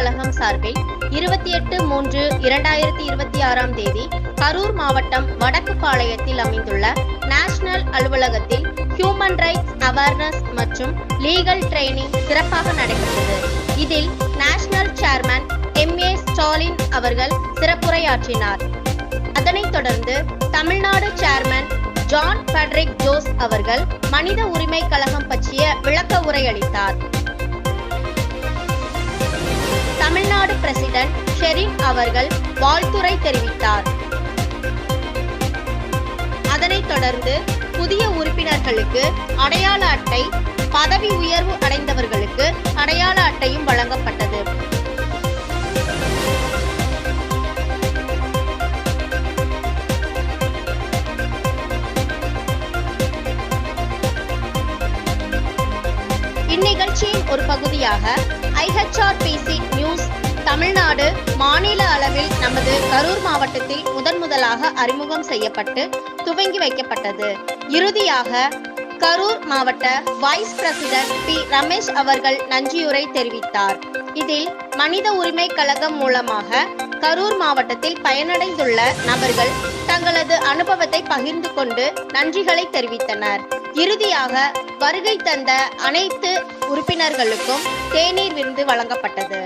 கழகம் சார்பில் 28/3/2026 கரூர் மாவட்டம் வடக்குப்பாளையத்தில் அமைந்துள்ள நேஷனல் அலுவலகத்தில் ஹியூமன் ரைட்ஸ் அவேர்னஸ் மற்றும் லீகல் ட்ரெய்னிங் சிறப்பாக நடைபெற்றது. இதில் நேஷனல் சேர்மன் MA ஸ்டாலின் அவர்கள் சிறப்புரையாற்றினார். அதனைத் தொடர்ந்து Tamil Nadu chairman John Frederick Jose அவர்கள் மனித உரிமை கழகம் பற்றிய விளக்க உரை அளித்தார். தமிழ்நாடு பிரசிடென்ட் ஷெரீன் அவர்கள் வாழ்த்துரை தெரிவித்தார். அதனைத் தொடர்ந்து புதிய உறுப்பினர்களுக்கு அடையாள அட்டை, பதவி உயர்வு அடைந்தவர்களுக்கு அடையாள அட்டையும் வழங்கப்பட்டது. இந்நிகழ்ச்சியின் ஒரு பகுதியாக IHRPC நியூஸ் தமிழ்நாடு மாநில அளவில் நமது கரூர் மாவட்டத்தில் முதலாக அறிமுகம் செய்யப்பட்டு துவங்கி வைக்கப்பட்டது. இறுதியாக கரூர் மாவட்ட வைஸ் பிரசிடென்ட் P. ரமேஷ் அவர்கள் நன்றியுரை தெரிவித்தார். இதில் மனித உரிமை கழகம் மூலமாக கரூர் மாவட்டத்தில் பயனடைந்துள்ள நபர்கள் தங்களது அனுபவத்தை பகிர்ந்து கொண்டு நன்றிகளை தெரிவித்தனர். இறுதியாக வருகை தந்த அனைத்து உறுப்பினர்களுக்கும் தேநீர் விருந்து வழங்கப்பட்டது.